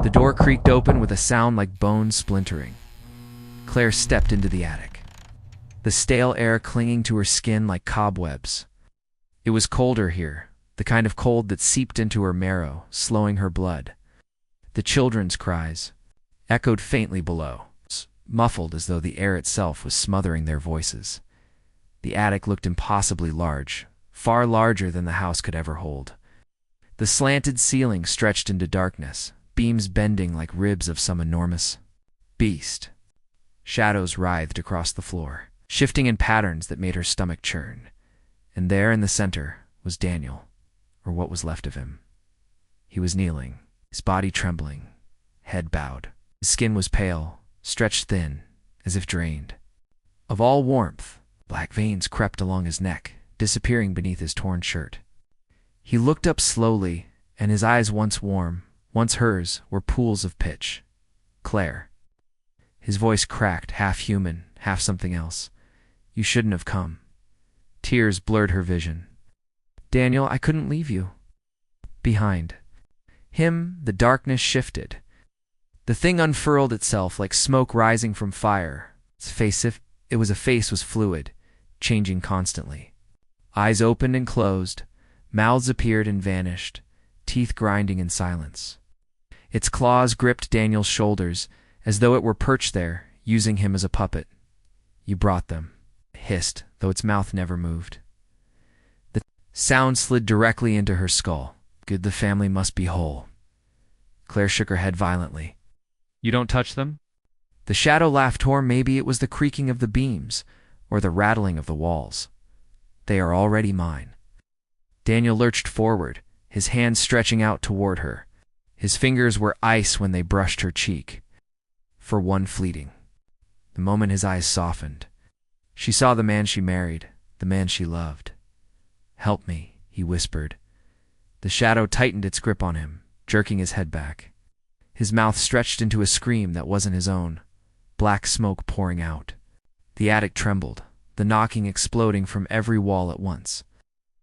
The door creaked open with a sound like bones splintering. Claire stepped into the attic, the stale air clinging to her skin like cobwebs. It was colder here, the kind of cold that seeped into her marrow, slowing her blood. The children's cries echoed faintly below, muffled as though the air itself was smothering their voices. The attic looked impossibly large, far larger than the house could ever hold. The slanted ceiling stretched into darkness, beams bending like ribs of some enormous beast. Shadows writhed across the floor, shifting in patterns that made her stomach churn. And there in the center was Daniel, or what was left of him. He was kneeling, his body trembling, head bowed. His skin was pale, stretched thin, as if drained. Of all warmth, black veins crept along his neck, disappearing beneath his torn shirt. He looked up slowly, and his eyes, once warm, once hers, were pools of pitch. "Claire." His voice cracked, half human, half something else. "You shouldn't have come." Tears blurred her vision. "Daniel, I couldn't leave you." Behind him, the darkness shifted. The thing unfurled itself like smoke rising from fire. Its face, if it was a face, was fluid, changing constantly. Eyes opened and closed, mouths appeared and vanished, teeth grinding in silence. Its claws gripped Daniel's shoulders, as though it were perched there, using him as a puppet. "You brought them," it hissed, though its mouth never moved. The sound slid directly into her skull. "Good, the family must be whole." Claire shook her head violently. "You don't touch them?" The shadow laughed, or maybe it was the creaking of the beams, or the rattling of the walls. "They are already mine." Daniel lurched forward, his hands stretching out toward her. His fingers were ice when they brushed her cheek. For one fleeting the moment, his eyes softened. She saw the man she married, the man she loved. "Help me," he whispered. The shadow tightened its grip on him, jerking his head back. His mouth stretched into a scream that wasn't his own, black smoke pouring out. The attic trembled, the knocking exploding from every wall at once.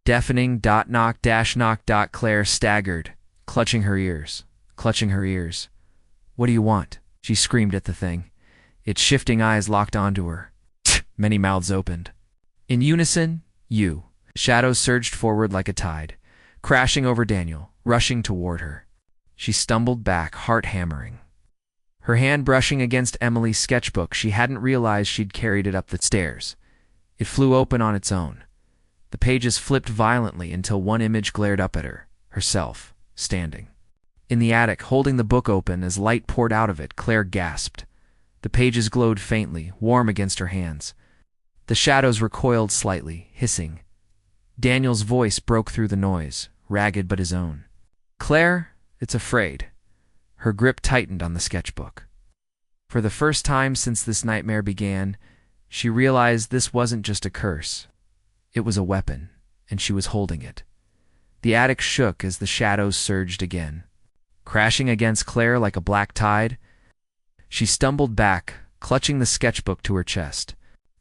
Deafening knock knock. Claire staggered, clutching her ears. "What do you want?" she screamed at the thing. Its shifting eyes locked onto her. Many mouths opened. In unison, "You." Shadows surged forward like a tide, crashing over Daniel, rushing toward her. She stumbled back, heart hammering. Her hand brushing against Emily's sketchbook, she hadn't realized she'd carried it up the stairs. It flew open on its own. The pages flipped violently until one image glared up at her, herself, standing. In the attic, holding the book open as light poured out of it, Claire gasped. The pages glowed faintly, warm against her hands. The shadows recoiled slightly, hissing. Daniel's voice broke through the noise, ragged but his own. "Claire, it's afraid." Her grip tightened on the sketchbook. For the first time since this nightmare began, she realized this wasn't just a curse. It was a weapon, and she was holding it. The attic shook as the shadows surged again, crashing against Claire like a black tide. She stumbled back, clutching the sketchbook to her chest.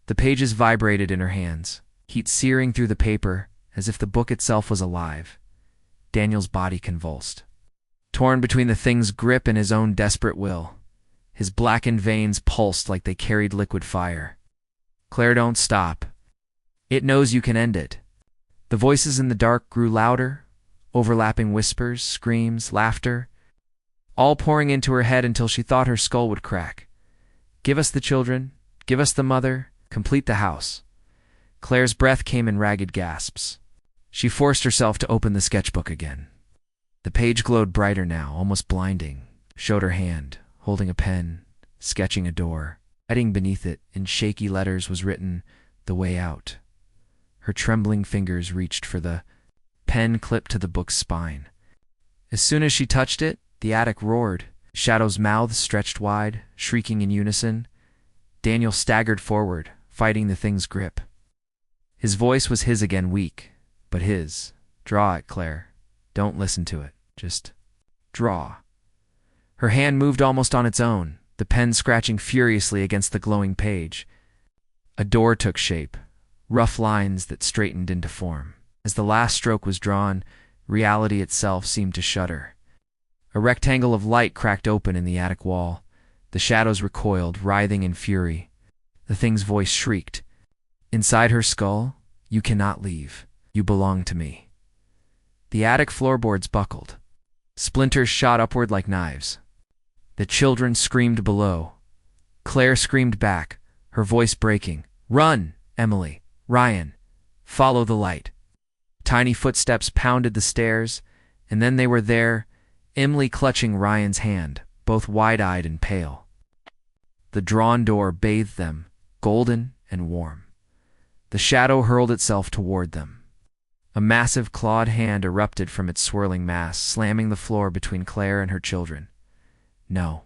The pages vibrated in her hands, heat searing through the paper, as if the book itself was alive. Daniel's body convulsed, torn between the thing's grip and his own desperate will. His blackened veins pulsed like they carried liquid fire. "Claire, don't stop. It knows you can end it." The voices in the dark grew louder, overlapping whispers, screams, laughter, all pouring into her head until she thought her skull would crack. "Give us the children, give us the mother, complete the house." Claire's breath came in ragged gasps. She forced herself to open the sketchbook again. The page glowed brighter now, almost blinding, showed her hand, holding a pen, sketching a door. Writing beneath it, in shaky letters, was written, "The Way Out." Her trembling fingers reached for the pen clipped to the book's spine. As soon as she touched it, the attic roared. Shadows' mouths stretched wide, shrieking in unison. Daniel staggered forward, fighting the thing's grip. His voice was his again, weak, but his. "Draw it, Claire. Don't listen to it. Just draw." Her hand moved almost on its own, the pen scratching furiously against the glowing page. A door took shape, rough lines that straightened into form. As the last stroke was drawn, reality itself seemed to shudder. A rectangle of light cracked open in the attic wall. The shadows recoiled, writhing in fury. The thing's voice shrieked. Inside her skull, "You cannot leave. You belong to me." The attic floorboards buckled. Splinters shot upward like knives. The children screamed below. Claire screamed back, her voice breaking. "Run, Emily! Ryan! Follow the light!" Tiny footsteps pounded the stairs, and then they were there, Emily clutching Ryan's hand, both wide-eyed and pale. The drawn door bathed them, golden and warm. The shadow hurled itself toward them. A massive clawed hand erupted from its swirling mass, slamming the floor between Claire and her children. No.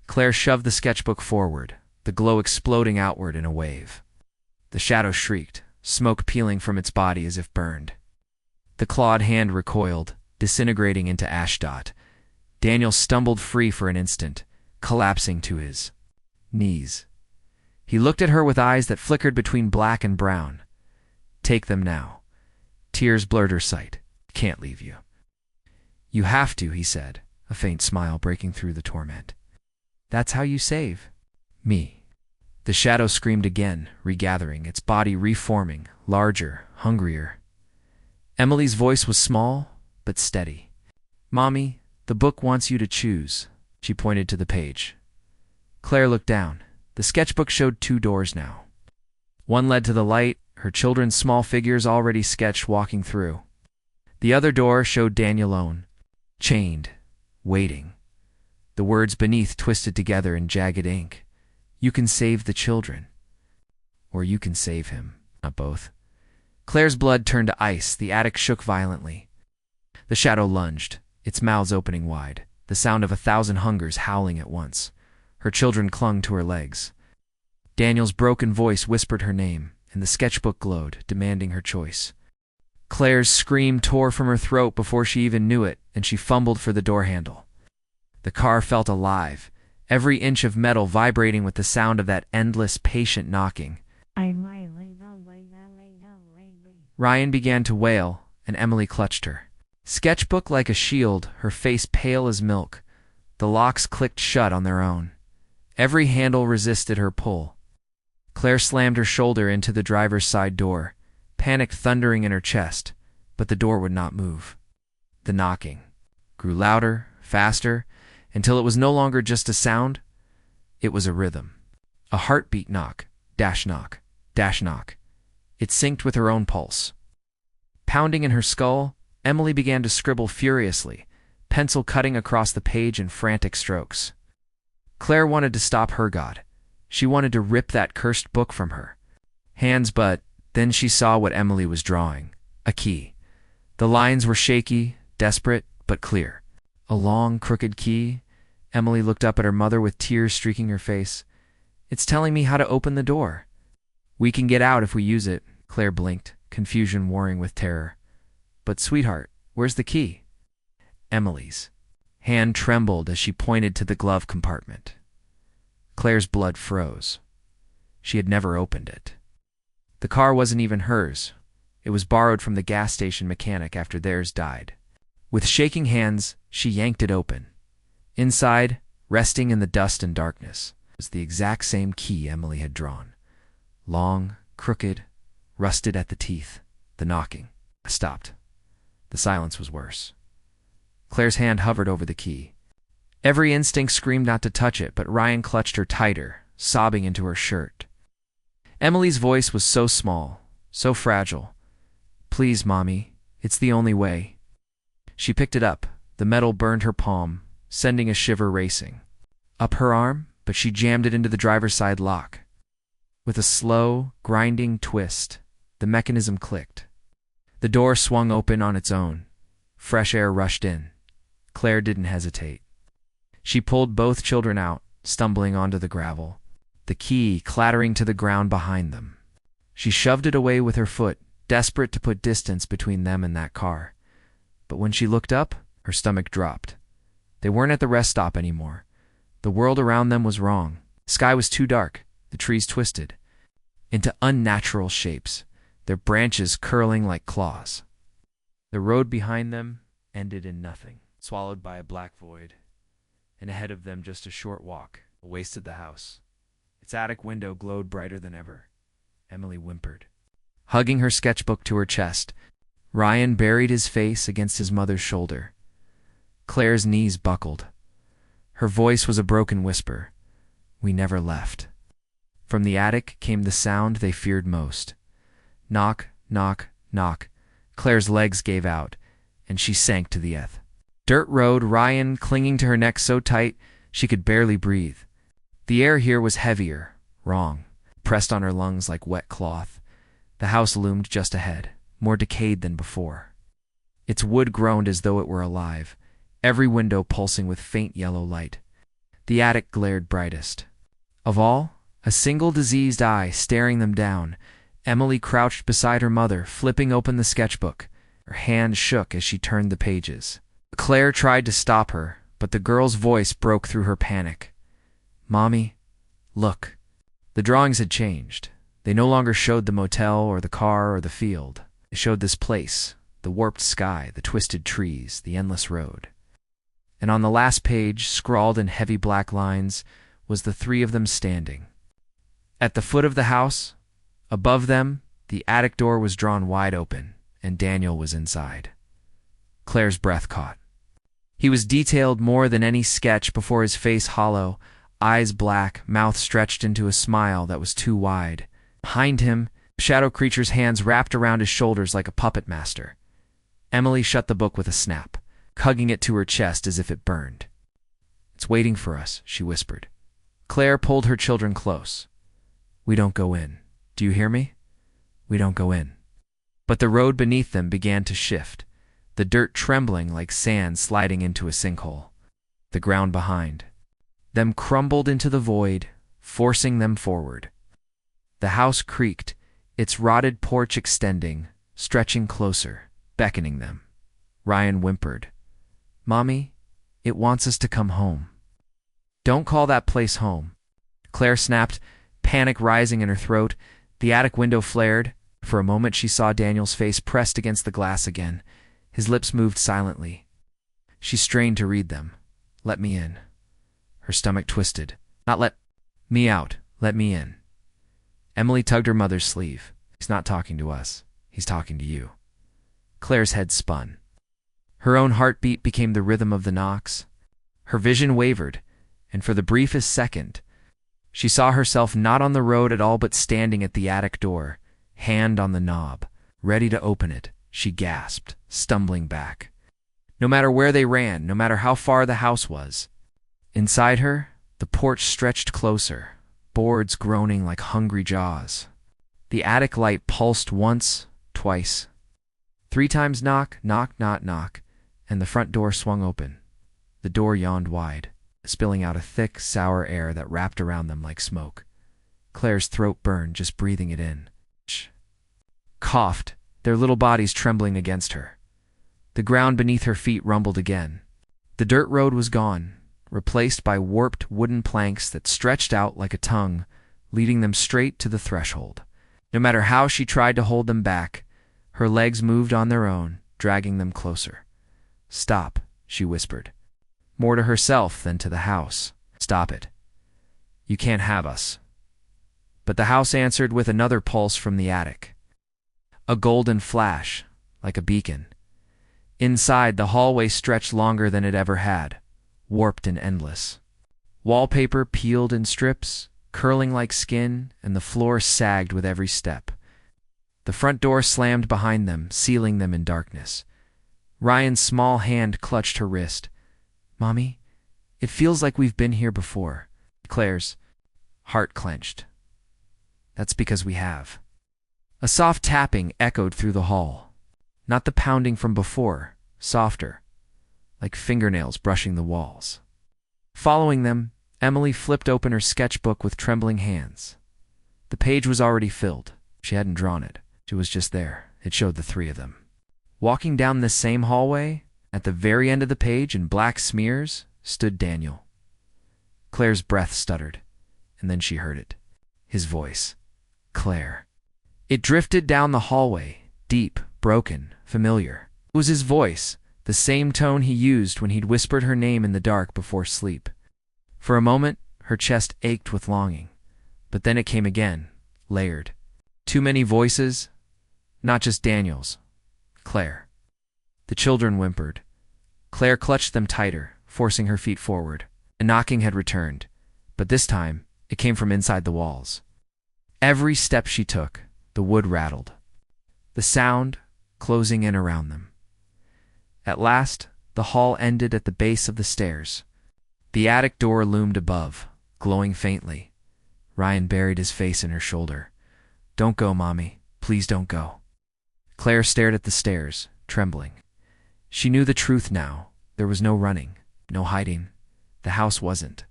Claire shoved the sketchbook forward, the glow exploding outward in a wave. The shadow shrieked, smoke peeling from its body as if burned. The clawed hand recoiled, disintegrating into ash dot. Daniel stumbled free for an instant, collapsing to his knees. He looked at her with eyes that flickered between black and brown. "Take them now." Tears blurred her sight. "Can't leave you." "You have to," he said, a faint smile breaking through the torment. "That's how you save me." The shadow screamed again, regathering, its body reforming, larger, hungrier. Emily's voice was small, but steady. "Mommy, the book wants you to choose." She pointed to the page. Claire looked down. The sketchbook showed 2 doors now. One led to the light, her children's small figures already sketched walking through. The other door showed Daniel alone, chained, waiting. The words beneath twisted together in jagged ink. "You can save the children. Or you can save him." Not both. Claire's blood turned to ice. The attic shook violently. The shadow lunged, its mouths opening wide, the sound of 1,000 hungers howling at once. Her children clung to her legs. Daniel's broken voice whispered her name, and the sketchbook glowed, demanding her choice. Claire's scream tore from her throat before she even knew it, and she fumbled for the door handle. The car felt alive, every inch of metal vibrating with the sound of that endless, patient knocking. Ryan began to wail, and Emily clutched her. Sketchbook like a shield, her face pale as milk. The locks clicked shut on their own. Every handle resisted her pull. Claire slammed her shoulder into the driver's side door, panic thundering in her chest, but the door would not move. The knocking grew louder, faster, until it was no longer just a sound. It was a rhythm. A heartbeat knock, dash knock, dash knock. It synced with her own pulse. Pounding in her skull, Emily began to scribble furiously, pencil cutting across the page in frantic strokes. Claire wanted to stop her God. She wanted to rip that cursed book from her hands, but then she saw what Emily was drawing. A key. The lines were shaky, desperate, but clear. A long, crooked key. Emily looked up at her mother with tears streaking her face. "It's telling me how to open the door." "We can get out if we use it." Claire blinked, confusion warring with terror. "But sweetheart, where's the key?" Emily's hand trembled as she pointed to the glove compartment. Claire's blood froze. She had never opened it. The car wasn't even hers. It was borrowed from the gas station mechanic after theirs died. With shaking hands, she yanked it open. Inside, resting in the dust and darkness, was the exact same key Emily had drawn. Long, crooked, rusted at the teeth. The knocking stopped. The silence was worse. Claire's hand hovered over the key. Every instinct screamed not to touch it, but Ryan clutched her tighter, sobbing into her shirt. Emily's voice was so small, so fragile. "Please, Mommy, it's the only way." She picked it up. The metal burned her palm, sending a shiver racing up her arm, but she jammed it into the driver's side lock. With a slow, grinding twist, the mechanism clicked. The door swung open on its own. Fresh air rushed in. Claire didn't hesitate. She pulled both children out, stumbling onto the gravel, the key clattering to the ground behind them. She shoved it away with her foot, desperate to put distance between them and that car. But when she looked up, her stomach dropped. They weren't at the rest stop anymore. The world around them was wrong. The sky was too dark, the trees twisted into unnatural shapes, their branches curling like claws. The road behind them ended in nothing. swallowed by a black void, and ahead of them just a short walk, wasted the house. Its attic window glowed brighter than ever. Emily whimpered. Hugging her sketchbook to her chest, Ryan buried his face against his mother's shoulder. Claire's knees buckled. Her voice was a broken whisper. We never left. From the attic came the sound they feared most. Knock, knock, knock. Claire's legs gave out, and she sank to the earth. Dirt road, Ryan clinging to her neck so tight she could barely breathe. The air here was heavier, wrong, pressed on her lungs like wet cloth. The house loomed just ahead, more decayed than before. Its wood groaned as though it were alive, every window pulsing with faint yellow light. The attic glared brightest. Of all, a single diseased eye staring them down. Emily crouched beside her mother, flipping open the sketchbook. Her hand shook as she turned the pages. Claire tried to stop her, but the girl's voice broke through her panic. Mommy, look. The drawings had changed. They no longer showed the motel or the car or the field. They showed this place, the warped sky, the twisted trees, the endless road. And on the last page, scrawled in heavy black lines, was the three of them standing. At the foot of the house, above them, the attic door was drawn wide open, and Daniel was inside. Claire's breath caught. He was detailed more than any sketch before, his face hollow, eyes black, mouth stretched into a smile that was too wide. Behind him, the shadow creature's hands wrapped around his shoulders like a puppet master. Emily shut the book with a snap, hugging it to her chest as if it burned. It's waiting for us, she whispered. Claire pulled her children close. We don't go in. Do you hear me? We don't go in. But the road beneath them began to shift, the dirt trembling like sand sliding into a sinkhole. The ground behind them crumbled into the void, forcing them forward. The house creaked, its rotted porch extending, stretching closer, beckoning them. Ryan whimpered. Mommy, it wants us to come home. Don't call that place home. Claire snapped, panic rising in her throat. The attic window flared. For a moment she saw Daniel's face pressed against the glass again. His lips moved silently. She strained to read them. Let me in. Her stomach twisted. Not let me out. Let me in. Emily tugged her mother's sleeve. He's not talking to us. He's talking to you. Claire's head spun. Her own heartbeat became the rhythm of the knocks. Her vision wavered, and for the briefest second, she saw herself not on the road at all but standing at the attic door, hand on the knob, ready to open it. She gasped, stumbling back. No matter where they ran, no matter how far the house was, inside her, the porch stretched closer, boards groaning like hungry jaws. The attic light pulsed once, twice. 3 times knock, knock, knock, knock, and the front door swung open. The door yawned wide, spilling out a thick, sour air that wrapped around them like smoke. Claire's throat burned just breathing it in. She coughed, their little bodies trembling against her. The ground beneath her feet rumbled again. The dirt road was gone, replaced by warped wooden planks that stretched out like a tongue, leading them straight to the threshold. No matter how she tried to hold them back, her legs moved on their own, dragging them closer. Stop, she whispered. More to herself than to the house. Stop it. You can't have us. But the house answered with another pulse from the attic. A golden flash, like a beacon. Inside, the hallway stretched longer than it ever had, warped and endless. Wallpaper peeled in strips, curling like skin, and the floor sagged with every step. The front door slammed behind them, sealing them in darkness. Ryan's small hand clutched her wrist. Mommy, it feels like we've been here before. Claire's heart clenched. That's because we have. A soft tapping echoed through the hall. Not the pounding from before, softer, like fingernails brushing the walls. Following them, Emily flipped open her sketchbook with trembling hands. The page was already filled. She hadn't drawn it. It was just there. It showed the 3 of them. Walking down this same hallway, at the very end of the page in black smears, stood Daniel. Claire's breath stuttered, and then she heard it. His voice. Claire. It drifted down the hallway, deep, broken, familiar. It was his voice, the same tone he used when he'd whispered her name in the dark before sleep. For a moment, her chest ached with longing, but then it came again, layered. Too many voices, not just Daniel's. Claire. The children whimpered. Claire clutched them tighter, forcing her feet forward. The knocking had returned, but this time it came from inside the walls. Every step she took, the wood rattled, the sound closing in around them. At last, the hall ended at the base of the stairs. The attic door loomed above, glowing faintly. Ryan buried his face in her shoulder. "Don't go, Mommy. Please don't go." Claire stared at the stairs, trembling. She knew the truth now. There was no running, no hiding. The house wasn't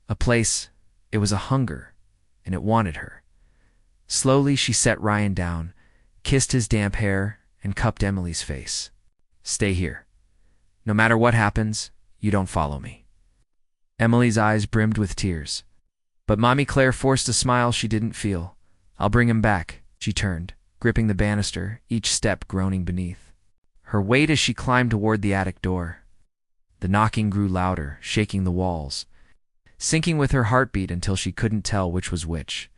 a place. It was a hunger, and it wanted her. Slowly, she set Ryan down, kissed his damp hair, and cupped Emily's face. "Stay here. No matter what happens, you don't follow me." Emily's eyes brimmed with tears. But Mommy Claire forced a smile she didn't feel. "I'll bring him back." She turned, gripping the banister, each step groaning beneath her weight as she climbed toward the attic door. The knocking grew louder, shaking the walls, sinking with her heartbeat until she couldn't tell which was which.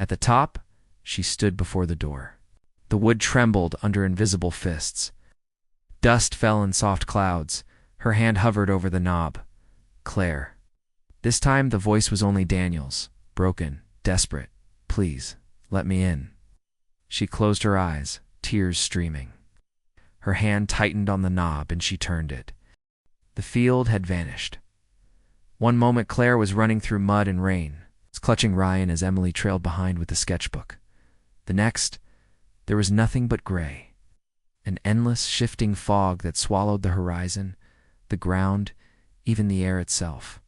At the top, she stood before the door. The wood trembled under invisible fists. Dust fell in soft clouds. Her hand hovered over the knob. "Claire." This time the voice was only Daniel's, broken, desperate. "Please, let me in." She closed her eyes, tears streaming. Her hand tightened on the knob and she turned it. The field had vanished. One moment Claire was running through mud and rain, clutching Ryan as Emily trailed behind with the sketchbook. The next, there was nothing but gray. An endless, shifting fog that swallowed the horizon, the ground, even the air itself.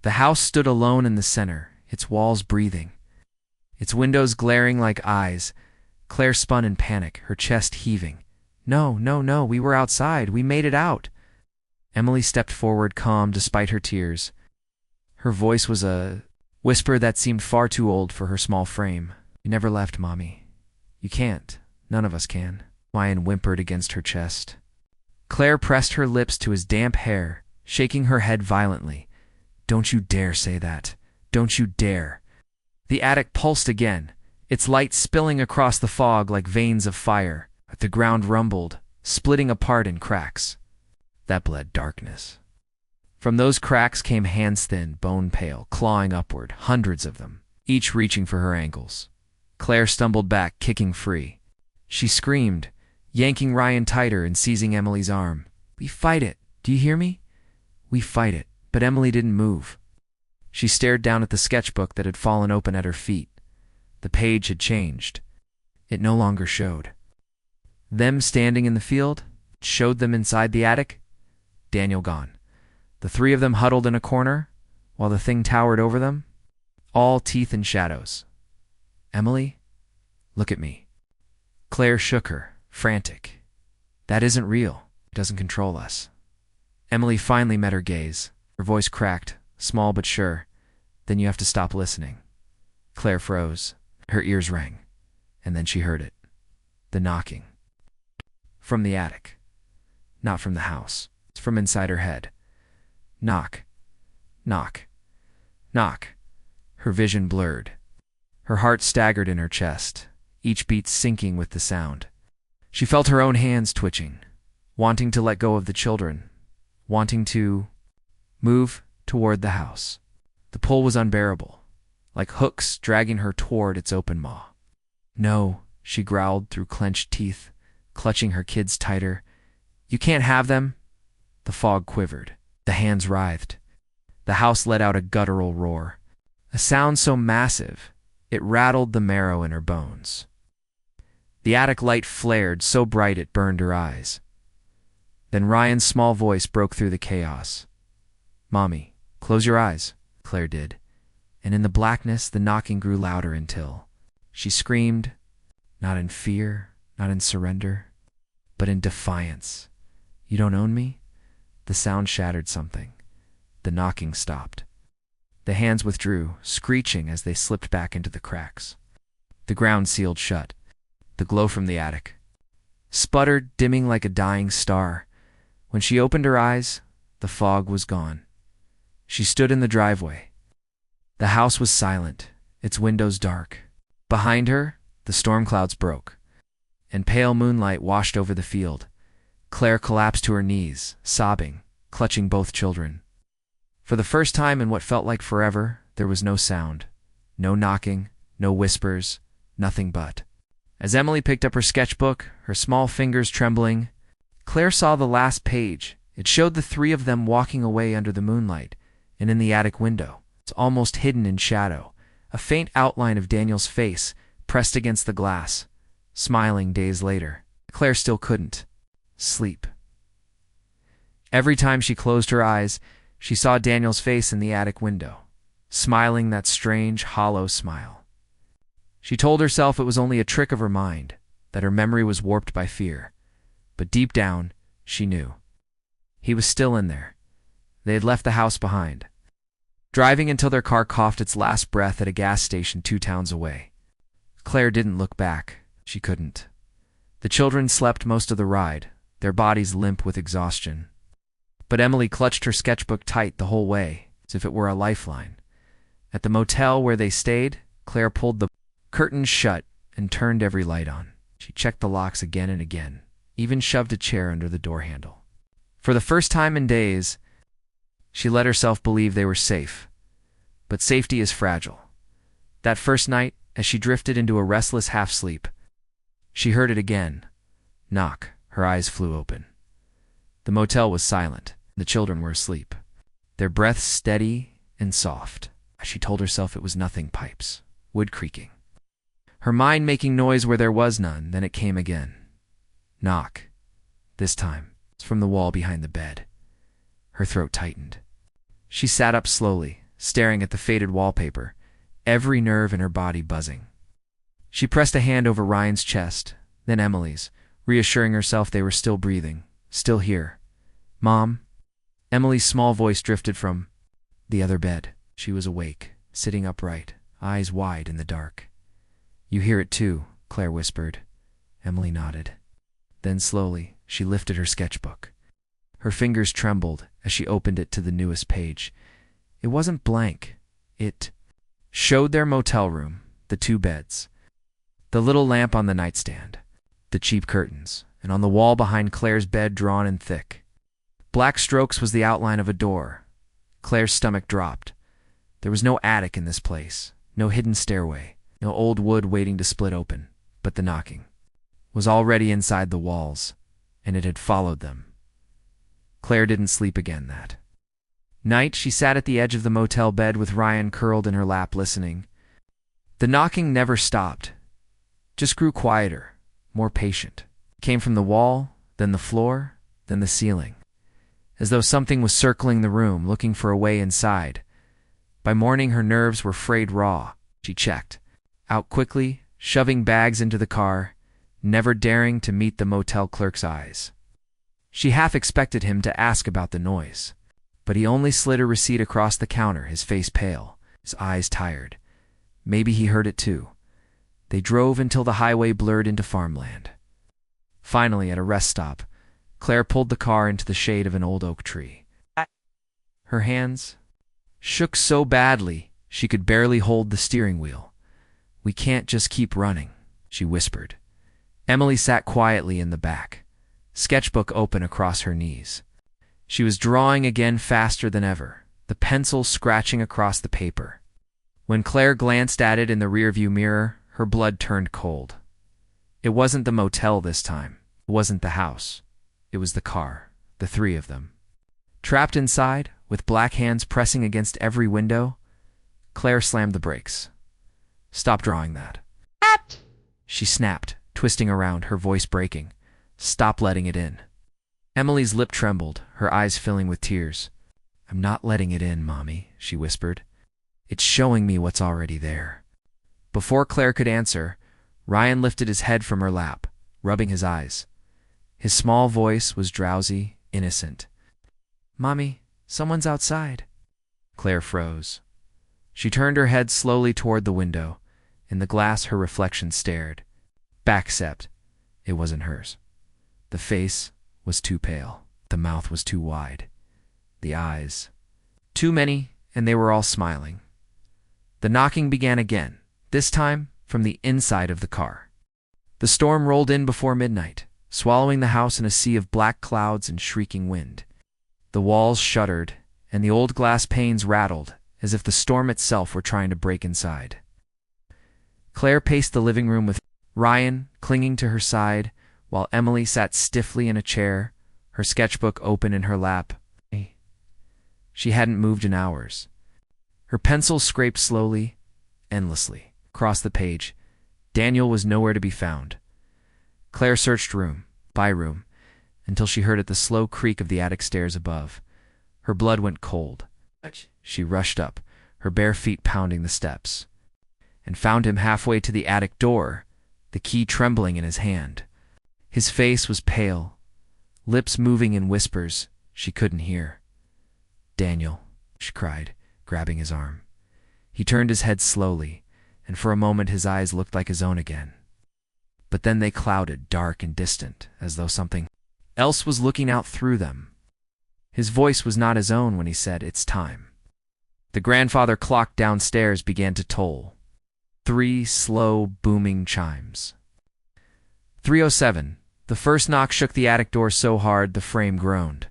The house stood alone in the center, its walls breathing, its windows glaring like eyes. Claire spun in panic, her chest heaving. "No, no, no, we were outside. We made it out." Emily stepped forward, calm despite her tears. Her voice was a whisper that seemed far too old for her small frame. "You never left, Mommy. You can't. None of us can." Ryan whimpered against her chest. Claire pressed her lips to his damp hair, shaking her head violently. "Don't you dare say that. Don't you dare." The attic pulsed again, its light spilling across the fog like veins of fire. The ground rumbled, splitting apart in cracks that bled darkness. From those cracks came hands thin, bone pale, clawing upward, hundreds of them, each reaching for her ankles. Claire stumbled back, kicking free. She screamed, yanking Ryan tighter and seizing Emily's arm. "We fight it. Do you hear me? We fight it." But Emily didn't move. She stared down at the sketchbook that had fallen open at her feet. The page had changed. It no longer showed them standing in the field. It showed them inside the attic. Daniel gone. The three of them huddled in a corner, while the thing towered over them, all teeth and shadows. "Emily, look at me." Claire shook her, frantic. "That isn't real. It doesn't control us." Emily finally met her gaze. Her voice cracked, small but sure. "Then you have to stop listening." Claire froze. Her ears rang. And then she heard it. The knocking. From the attic. Not from the house. It's from inside her head. Knock. Knock. Knock. Her vision blurred. Her heart staggered in her chest, each beat sinking with the sound. She felt her own hands twitching, wanting to let go of the children, wanting to move toward the house. The pull was unbearable, like hooks dragging her toward its open maw. "No," she growled through clenched teeth, clutching her kids tighter. "You can't have them." The fog quivered. The hands writhed. The house let out a guttural roar, a sound so massive it rattled the marrow in her bones. The attic light flared so bright it burned her eyes. Then Ryan's small voice broke through the chaos. "Mommy, close your eyes." Claire did, and in the blackness the knocking grew louder until she screamed, not in fear, not in surrender, but in defiance. "You don't own me?" The sound shattered something. The knocking stopped. The hands withdrew, screeching as they slipped back into the cracks. The ground sealed shut. The glow from the attic sputtered, dimming like a dying star. When she opened her eyes, the fog was gone. She stood in the driveway. The house was silent, its windows dark. Behind her, the storm clouds broke, and pale moonlight washed over the field. Claire collapsed to her knees, sobbing, clutching both children. For the first time in what felt like forever, there was no sound. No knocking, no whispers, nothing but. As Emily picked up her sketchbook, her small fingers trembling, Claire saw the last page. It showed the three of them walking away under the moonlight, and in the attic window, it's almost hidden in shadow, a faint outline of Daniel's face pressed against the glass, smiling days later. Claire still couldn't sleep. Every time she closed her eyes, she saw Daniel's face in the attic window, smiling that strange, hollow smile. She told herself it was only a trick of her mind, that her memory was warped by fear. But deep down, she knew. He was still in there. They had left the house behind, driving until their car coughed its last breath at a gas station 2 towns away. Claire didn't look back. She couldn't. The children slept most of the ride, their bodies limp with exhaustion. But Emily clutched her sketchbook tight the whole way, as if it were a lifeline. At the motel where they stayed, Claire pulled the curtains shut and turned every light on. She checked the locks again and again, even shoved a chair under the door handle. For the first time in days, she let herself believe they were safe. But safety is fragile. That first night, as she drifted into a restless half-sleep, she heard it again. Knock. Her eyes flew open. The motel was silent. The children were asleep, their breaths steady and soft. She told herself it was nothing. Pipes, wood creaking. Her mind making noise where there was none. Then it came again. Knock. This time, it's from the wall behind the bed. Her throat tightened. She sat up slowly, staring at the faded wallpaper, every nerve in her body buzzing. She pressed a hand over Ryan's chest, then Emily's, reassuring herself they were still breathing, still here. Mom? Emily's small voice drifted from the other bed. She was awake, sitting upright, eyes wide in the dark. You hear it too, Claire whispered. Emily nodded. Then slowly, she lifted her sketchbook. Her fingers trembled as she opened it to the newest page. It wasn't blank. It showed their motel room, the 2 beds, the little lamp on the nightstand, the cheap curtains, and on the wall behind Claire's bed drawn in thick black strokes was the outline of a door. Claire's stomach dropped. There was no attic in this place, no hidden stairway, no old wood waiting to split open, but the knocking was already inside the walls, and it had followed them. Claire didn't sleep again that night. She sat at the edge of the motel bed with Ryan curled in her lap listening. The knocking never stopped, just grew quieter, more patient. It came from the wall, then the floor, then the ceiling, as though something was circling the room, looking for a way inside. By morning, her nerves were frayed raw. She checked out quickly, shoving bags into the car, never daring to meet the motel clerk's eyes. She half expected him to ask about the noise, but he only slid a receipt across the counter, his face pale, his eyes tired. Maybe he heard it too. They drove until the highway blurred into farmland. Finally, at a rest stop, Claire pulled the car into the shade of an old oak tree. Her hands shook so badly she could barely hold the steering wheel. We can't just keep running, she whispered. Emily sat quietly in the back, sketchbook open across her knees. She was drawing again faster than ever, the pencil scratching across the paper. When Claire glanced at it in the rearview mirror, her blood turned cold. It wasn't the motel this time. It wasn't the house. It was the car, the 3 of them. Trapped inside, with black hands pressing against every window, Claire slammed the brakes. Stop drawing that. She snapped, twisting around, her voice breaking. Stop letting it in. Emily's lip trembled, her eyes filling with tears. I'm not letting it in, Mommy, she whispered. It's showing me what's already there. Before Claire could answer, Ryan lifted his head from her lap, rubbing his eyes. His small voice was drowsy, innocent. Mommy, someone's outside. Claire froze. She turned her head slowly toward the window. In the glass, her reflection stared. Back except it wasn't hers. The face was too pale. The mouth was too wide. The eyes. Too many, and they were all smiling. The knocking began again, this time from the inside of the car. The storm rolled in before midnight, swallowing the house in a sea of black clouds and shrieking wind. The walls shuddered, and the old glass panes rattled, as if the storm itself were trying to break inside. Claire paced the living room with Ryan clinging to her side, while Emily sat stiffly in a chair, her sketchbook open in her lap. She hadn't moved in hours. Her pencil scraped slowly, endlessly, across the page. Daniel was nowhere to be found. Claire searched room by room until she heard the slow creak of the attic stairs above. Her blood went cold. She rushed up, her bare feet pounding the steps, and found him halfway to the attic door, the key trembling in his hand. His face was pale, lips moving in whispers she couldn't hear. "Daniel," she cried, grabbing his arm. He turned his head slowly, and for a moment his eyes looked like his own again. But then they clouded, dark and distant, as though something else was looking out through them. His voice was not his own when he said, "It's time." The grandfather clock downstairs began to toll. 3 slow, booming chimes. 3:07. The first knock shook the attic door so hard the frame groaned.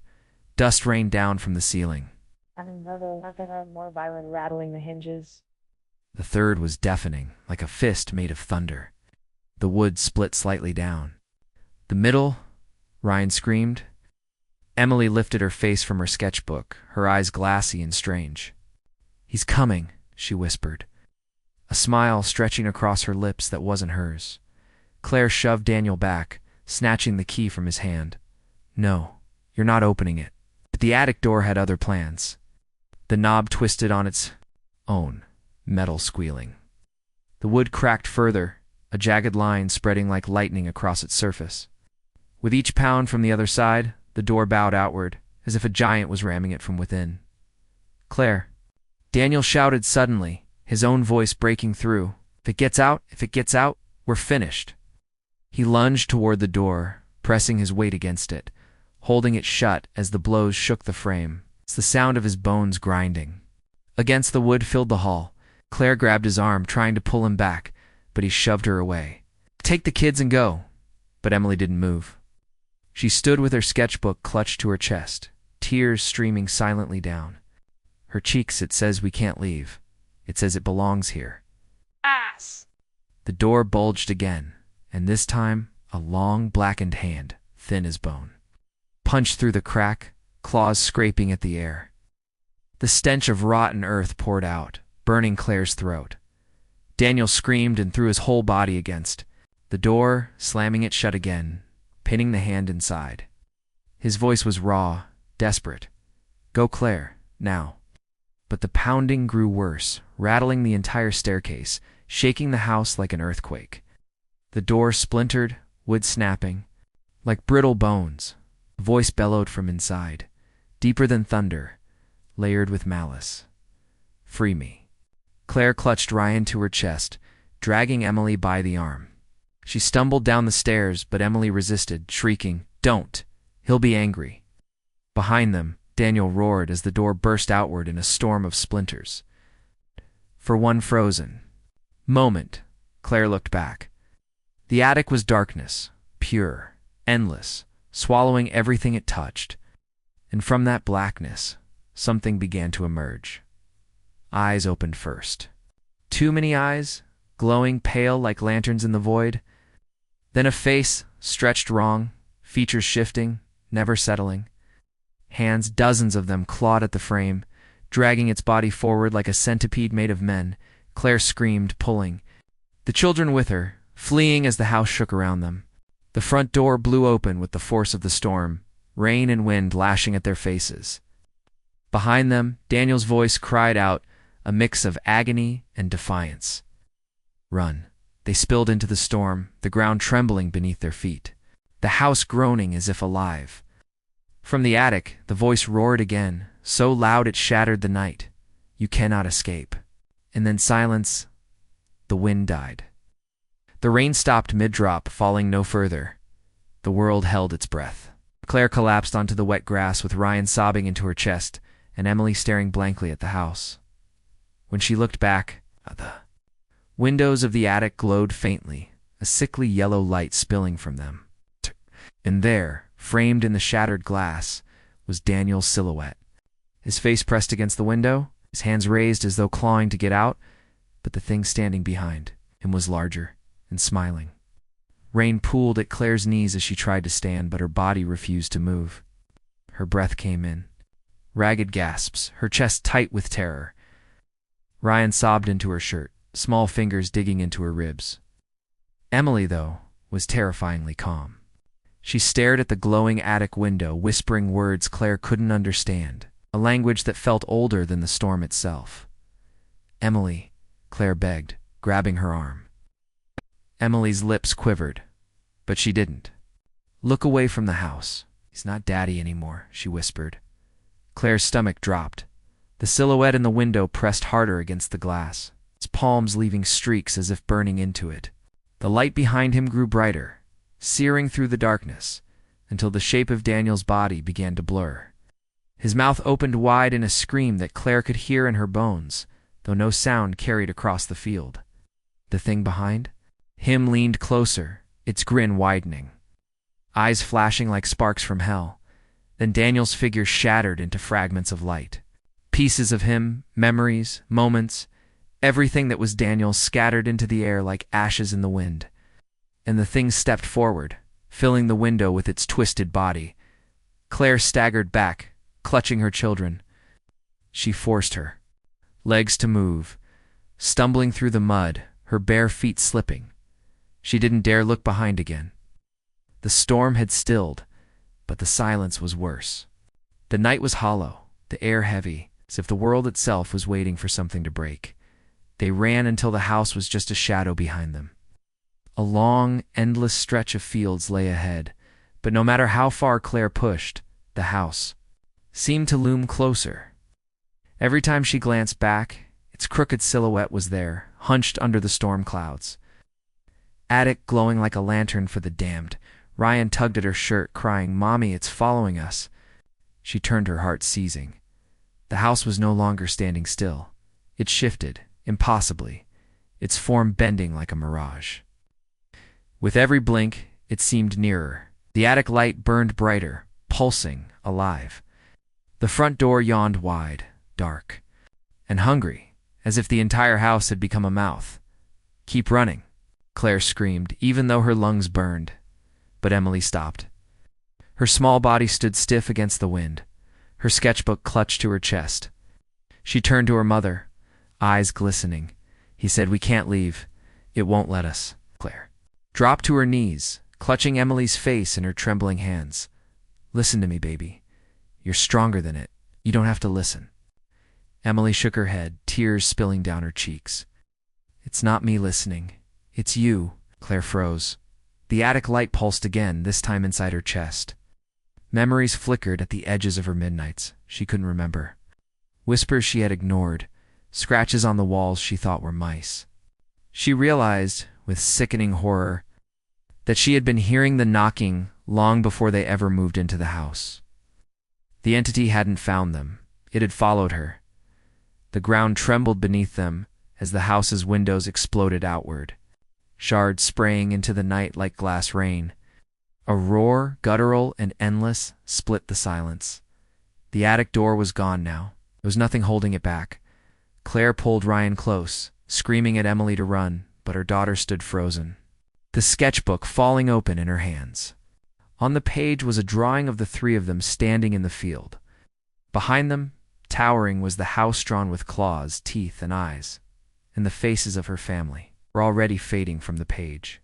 Dust rained down from the ceiling. And another, more violent rattling the hinges. The third was deafening, like a fist made of thunder. The wood split slightly down. "The middle," Ryan screamed. Emily lifted her face from her sketchbook, her eyes glassy and strange. "He's coming," she whispered, a smile stretching across her lips that wasn't hers. Claire shoved Daniel back, snatching the key from his hand. "No, you're not opening it." But the attic door had other plans. The knob twisted on its own, metal squealing. The wood cracked further, a jagged line spreading like lightning across its surface. With each pound from the other side, the door bowed outward, as if a giant was ramming it from within. "Claire," Daniel shouted suddenly, his own voice breaking through. If it gets out, we're finished." He lunged toward the door, pressing his weight against it, holding it shut as the blows shook the frame. It's the sound of his bones grinding. Against the wood filled the hall. Claire grabbed his arm, trying to pull him back, but he shoved her away. "Take the kids and go." But Emily didn't move. She stood with her sketchbook clutched to her chest, tears streaming silently down. Her cheeks, "It says we can't leave. It says it belongs here." Ass! The door bulged again, and this time a long, blackened hand, thin as bone, punched through the crack, claws scraping at the air. The stench of rotten earth poured out, burning Claire's throat. Daniel screamed and threw his whole body against the door, slamming it shut again, pinning the hand inside. His voice was raw, desperate. "Go, Claire, now." But the pounding grew worse, rattling the entire staircase, shaking the house like an earthquake. The door splintered, wood snapping. Like brittle bones, a voice bellowed from inside, deeper than thunder, layered with malice. "Free me." Claire clutched Ryan to her chest, dragging Emily by the arm. She stumbled down the stairs, but Emily resisted, shrieking, "Don't! He'll be angry." Behind them, Daniel roared as the door burst outward in a storm of splinters. For one frozen moment, Claire looked back. The attic was darkness, pure, endless, swallowing everything it touched. And from that blackness, something began to emerge. Eyes opened first. Too many eyes, glowing pale like lanterns in the void. Then a face, stretched wrong, features shifting, never settling. Hands, dozens of them, clawed at the frame, dragging its body forward like a centipede made of men. Claire screamed, pulling the children with her, fleeing as the house shook around them. The front door blew open with the force of the storm, rain and wind lashing at their faces. Behind them, Daniel's voice cried out, a mix of agony and defiance. "Run." They spilled into the storm, the ground trembling beneath their feet, the house groaning as if alive. From the attic, the voice roared again, so loud it shattered the night. "You cannot escape." And then silence. The wind died. The rain stopped mid-drop, falling no further. The world held its breath. Claire collapsed onto the wet grass with Ryan sobbing into her chest and Emily staring blankly at the house. When she looked back, the windows of the attic glowed faintly, a sickly yellow light spilling from them. And there, framed in the shattered glass, was Daniel's silhouette. His face pressed against the window, his hands raised as though clawing to get out, but the thing standing behind him was larger and smiling. Rain pooled at Claire's knees as she tried to stand, but her body refused to move. Her breath came in. Ragged gasps, her chest tight with terror. Ryan sobbed into her shirt, small fingers digging into her ribs. Emily, though, was terrifyingly calm. She stared at the glowing attic window, whispering words Claire couldn't understand, a language that felt older than the storm itself. "Emily," Claire begged, grabbing her arm. Emily's lips quivered, but she didn't. "Look away from the house. He's not Daddy anymore," she whispered. Claire's stomach dropped. The silhouette in the window pressed harder against the glass, its palms leaving streaks as if burning into it. The light behind him grew brighter, searing through the darkness, until the shape of Daniel's body began to blur. His mouth opened wide in a scream that Claire could hear in her bones, though no sound carried across the field. The thing behind him leaned closer, its grin widening, eyes flashing like sparks from hell. Then Daniel's figure shattered into fragments of light. Pieces of him, memories, moments, everything that was Daniel scattered into the air like ashes in the wind. And the thing stepped forward, filling the window with its twisted body. Claire staggered back, clutching her children. She forced her legs to move, stumbling through the mud, her bare feet slipping. She didn't dare look behind again. The storm had stilled, but the silence was worse. The night was hollow, the air heavy, as if the world itself was waiting for something to break. They ran until the house was just a shadow behind them. A long, endless stretch of fields lay ahead, but no matter how far Claire pushed, the house seemed to loom closer. Every time she glanced back, its crooked silhouette was there, hunched under the storm clouds. Attic glowing like a lantern for the damned. Ryan tugged at her shirt, crying, "Mommy, it's following us." She turned, her heart seizing. The house was no longer standing still. It shifted, impossibly, its form bending like a mirage. With every blink, it seemed nearer. The attic light burned brighter, pulsing, alive. The front door yawned wide, dark, and hungry, as if the entire house had become a mouth. "Keep running," Claire screamed, even though her lungs burned. But Emily stopped. Her small body stood stiff against the wind, her sketchbook clutched to her chest. She turned to her mother, eyes glistening. He said, "We can't leave. It won't let us." Claire dropped to her knees, clutching Emily's face in her trembling hands. "Listen to me, baby. You're stronger than it. You don't have to listen." Emily shook her head, tears spilling down her cheeks. "It's not me listening. It's you." Claire froze. The attic light pulsed again, this time inside her chest. Memories flickered at the edges of her midnights she couldn't remember. Whispers she had ignored, scratches on the walls she thought were mice. She realized, with sickening horror, that she had been hearing the knocking long before they ever moved into the house. The entity hadn't found them. It had followed her. The ground trembled beneath them as the house's windows exploded outward, shards spraying into the night like glass rain. A roar, guttural and endless, split the silence. The attic door was gone now. There was nothing holding it back. Claire pulled Ryan close, screaming at Emily to run, but her daughter stood frozen, the sketchbook falling open in her hands. On the page was a drawing of the three of them standing in the field. Behind them, towering, was the house drawn with claws, teeth, and eyes, and the faces of her family were already fading from the page.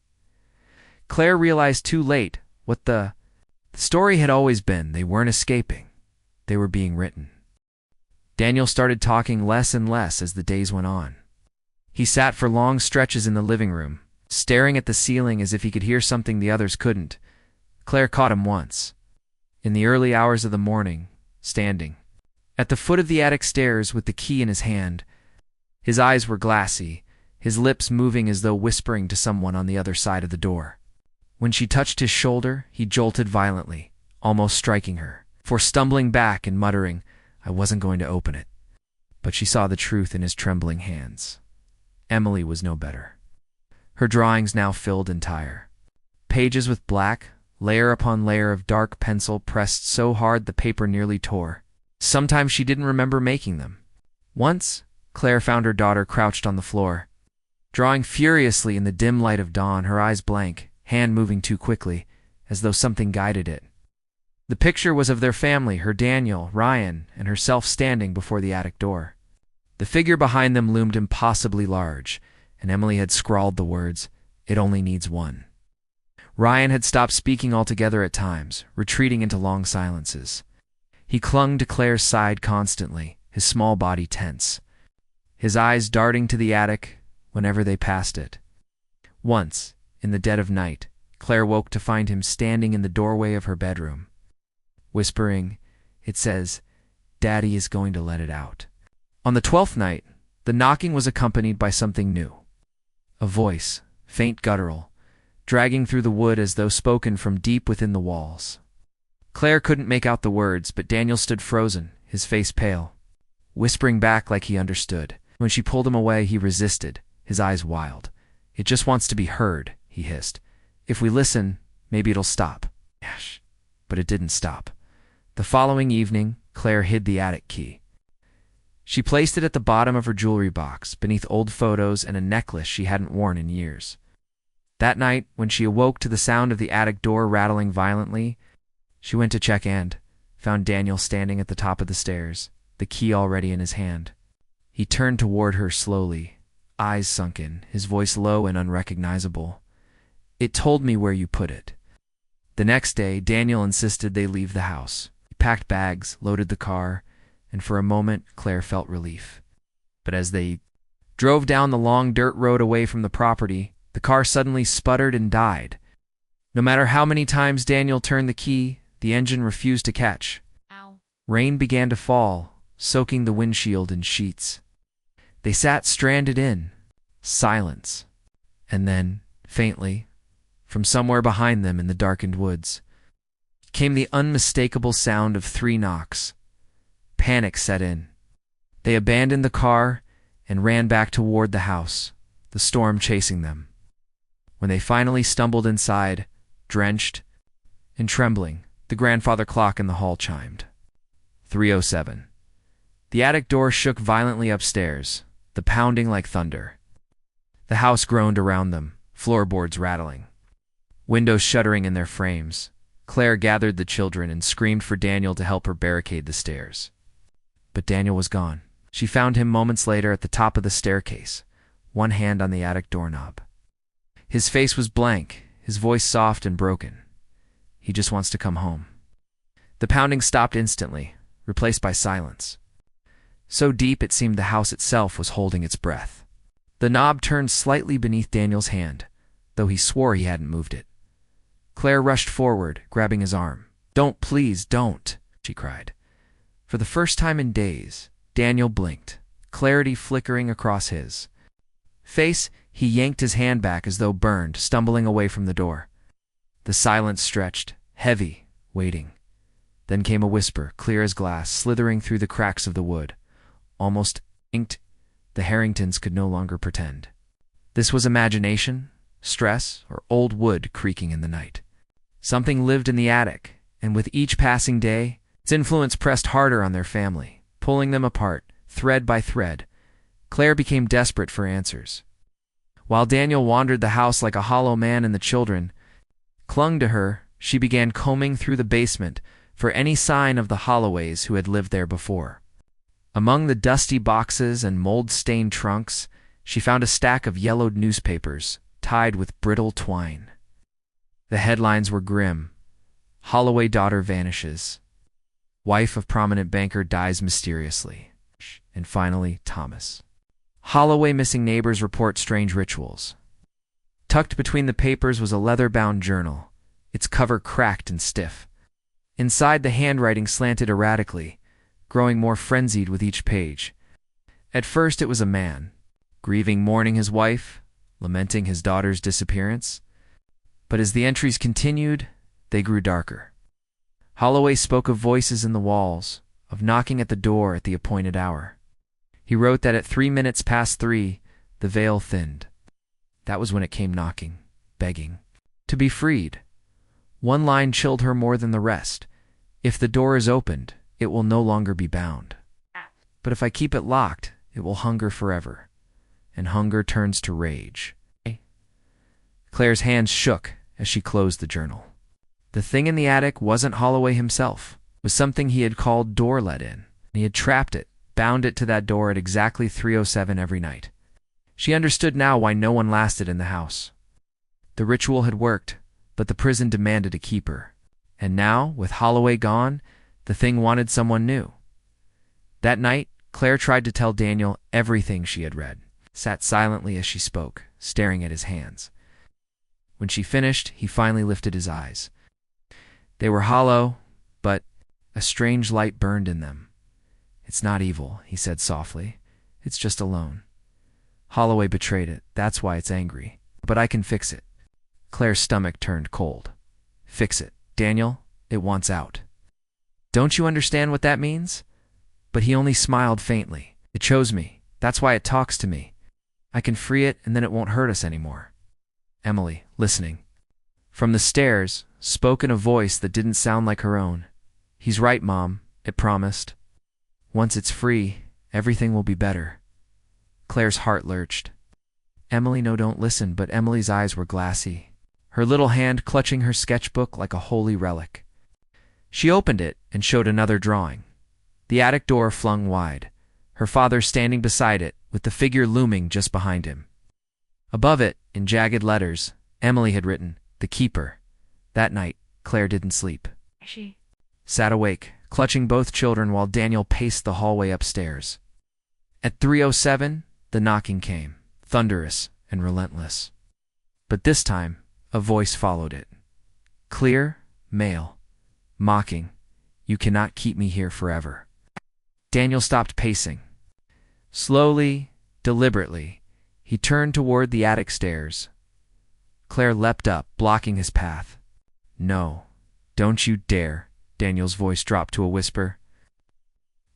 Claire realized too late what the story had always been. They weren't escaping. They were being written. Daniel started talking less and less as the days went on. He sat for long stretches in the living room, staring at the ceiling as if he could hear something the others couldn't. Claire caught him once, in the early hours of the morning, standing at the foot of the attic stairs with the key in his hand. His eyes were glassy, his lips moving as though whispering to someone on the other side of the door. When she touched his shoulder, he jolted violently, almost striking her, for stumbling back and muttering, "I wasn't going to open it." But she saw the truth in his trembling hands. Emily was no better. Her drawings now filled entire pages with black, layer upon layer of dark pencil pressed so hard the paper nearly tore. Sometimes she didn't remember making them. Once, Claire found her daughter crouched on the floor, drawing furiously in the dim light of dawn, her eyes blank, hand moving too quickly, as though something guided it. The picture was of their family, her Daniel, Ryan, and herself standing before the attic door. The figure behind them loomed impossibly large, and Emily had scrawled the words, "It only needs one." Ryan had stopped speaking altogether at times, retreating into long silences. He clung to Claire's side constantly, his small body tense, his eyes darting to the attic whenever they passed it. Once, in the dead of night, Claire woke to find him standing in the doorway of her bedroom, whispering, "It says, Daddy is going to let it out." On the 12th night, the knocking was accompanied by something new. A voice, faint guttural, dragging through the wood as though spoken from deep within the walls. Claire couldn't make out the words, but Daniel stood frozen, his face pale, whispering back like he understood. When she pulled him away, he resisted, his eyes wild. "It just wants to be heard," he hissed. "If we listen, maybe it'll stop." Yash. But it didn't stop. The following evening, Claire hid the attic key. She placed it at the bottom of her jewelry box, beneath old photos and a necklace she hadn't worn in years. That night, when she awoke to the sound of the attic door rattling violently, she went to check and found Daniel standing at the top of the stairs, the key already in his hand. He turned toward her slowly, eyes sunken, his voice low and unrecognizable. "It told me where you put it." The next day, Daniel insisted they leave the house. He packed bags, loaded the car, and for a moment, Claire felt relief. But as they drove down the long dirt road away from the property, the car suddenly sputtered and died. No matter how many times Daniel turned the key, the engine refused to catch. Ow. Rain began to fall, soaking the windshield in sheets. They sat stranded in silence. And then, faintly, from somewhere behind them in the darkened woods, came the unmistakable sound of 3 knocks. Panic set in. They abandoned the car and ran back toward the house, the storm chasing them. When they finally stumbled inside, drenched and trembling, the grandfather clock in the hall chimed. 3:07. The attic door shook violently upstairs, the pounding like thunder. The house groaned around them, floorboards rattling, windows shuddering in their frames. Claire gathered the children and screamed for Daniel to help her barricade the stairs. But Daniel was gone. She found him moments later at the top of the staircase, one hand on the attic doorknob. His face was blank, his voice soft and broken. "He just wants to come home." The pounding stopped instantly, replaced by silence. So deep it seemed the house itself was holding its breath. The knob turned slightly beneath Daniel's hand, though he swore he hadn't moved it. Claire rushed forward, grabbing his arm. "Don't, please, don't," she cried. For the first time in days, Daniel blinked, clarity flickering across his face. He yanked his hand back as though burned, stumbling away from the door. The silence stretched, heavy, waiting. Then came a whisper, clear as glass, slithering through the cracks of the wood. Almost inked, the Harringtons could no longer pretend. This was imagination, stress, or old wood creaking in the night. Something lived in the attic, and with each passing day, its influence pressed harder on their family, pulling them apart, thread by thread. Claire became desperate for answers. While Daniel wandered the house like a hollow man, and the children clung to her, she began combing through the basement for any sign of the Holloways who had lived there before. Among the dusty boxes and mold-stained trunks, she found a stack of yellowed newspapers tied with brittle twine. The headlines were grim. "Holloway daughter vanishes. Wife of prominent banker dies mysteriously." And finally, Thomas. Holloway missing neighbors report strange rituals. Tucked between the papers was a leather-bound journal, its cover cracked and stiff. Inside, the handwriting slanted erratically, growing more frenzied with each page. At first it was a man, grieving, mourning his wife, lamenting his daughter's disappearance. But as the entries continued, they grew darker. Holloway spoke of voices in the walls, of knocking at the door at the appointed hour. He wrote that at 3 minutes past 3, the veil thinned. That was when it came knocking, begging to be freed. One line chilled her more than the rest. If the door is opened, it will no longer be bound. But if I keep it locked, it will hunger forever. And hunger turns to rage. Claire's hands shook as she closed the journal. The thing in the attic wasn't Holloway himself. It was something he had called door let in. He had trapped it, bound it to that door at exactly 3:07 every night. She understood now why no one lasted in the house. The ritual had worked, but the prison demanded a keeper. And now, with Holloway gone, the thing wanted someone new. That night, Claire tried to tell Daniel everything she had read, sat silently as she spoke, staring at his hands. When she finished, he finally lifted his eyes. They were hollow, but a strange light burned in them. "It's not evil," he said softly. "It's just alone. Holloway betrayed it, that's why it's angry. But I can fix it." Claire's stomach turned cold. "Fix it, Daniel, it wants out." "Don't you understand what that means?" But he only smiled faintly. "It chose me, that's why it talks to me. I can free it and then it won't hurt us anymore." Emily, listening. From the stairs, spoke in a voice that didn't sound like her own. "He's right, Mom," it promised. "Once it's free, everything will be better." Claire's heart lurched. "Emily, no, don't listen," but Emily's eyes were glassy, her little hand clutching her sketchbook like a holy relic. She opened it and showed another drawing. The attic door flung wide, her father standing beside it, with the figure looming just behind him. Above it, in jagged letters, Emily had written, "The Keeper." That night, Claire didn't sleep. She Sat awake, clutching both children while Daniel paced the hallway upstairs. At 3:07, the knocking came, thunderous and relentless. But this time, a voice followed it. Clear, male, mocking, "You cannot keep me here forever." Daniel stopped pacing. Slowly, deliberately, he turned toward the attic stairs. Claire leapt up, blocking his path. "No, don't you dare," Daniel's voice dropped to a whisper.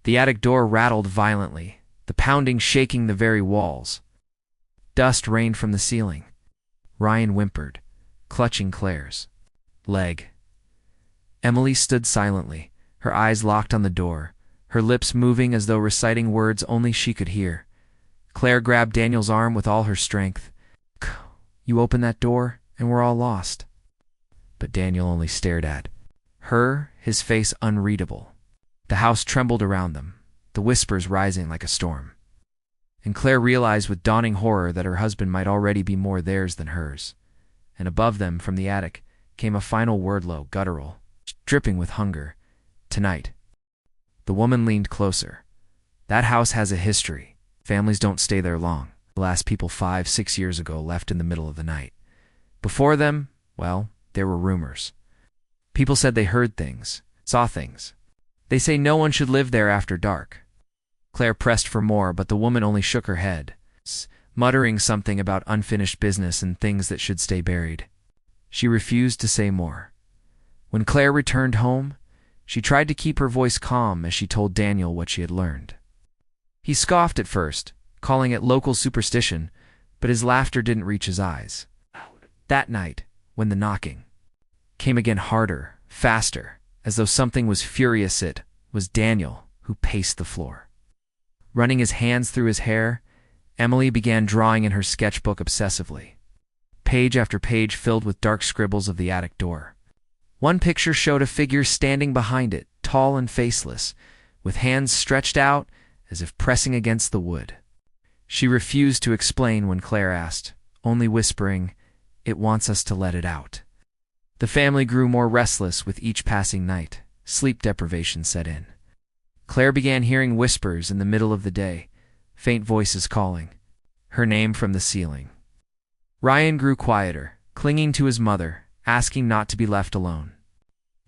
The attic door rattled violently, the pounding shaking the very walls. Dust rained from the ceiling. Ryan whimpered, clutching Claire's leg. Emily stood silently, her eyes locked on the door, her lips moving as though reciting words only she could hear. Claire grabbed Daniel's arm with all her strength. "You open that door, and we're all lost." But Daniel only stared at her, his face unreadable. The house trembled around them, the whispers rising like a storm. And Claire realized with dawning horror that her husband might already be more theirs than hers. And above them, from the attic, came a final word, low, guttural, dripping with hunger. "Tonight." The woman leaned closer. "That house has a history. Families don't stay there long. The last people 5-6 years ago left in the middle of the night. Before them, well, there were rumors. People said they heard things, saw things. They say no one should live there after dark." Claire pressed for more, but the woman only shook her head, muttering something about unfinished business and things that should stay buried. She refused to say more. When Claire returned home, she tried to keep her voice calm as she told Daniel what she had learned. He scoffed at first, calling it local superstition, but his laughter didn't reach his eyes. That night, when the knocking came again, harder, faster, as though something was furious, it was Daniel who paced the floor. Running his hands through his hair, Emily began drawing in her sketchbook obsessively. Page after page filled with dark scribbles of the attic door. One picture showed a figure standing behind it, tall and faceless, with hands stretched out as if pressing against the wood. She refused to explain when Claire asked, only whispering, "It wants us to let it out." The family grew more restless with each passing night. Sleep deprivation set in. Claire began hearing whispers in the middle of the day, faint voices calling her name from the ceiling. Ryan grew quieter, clinging to his mother, asking not to be left alone.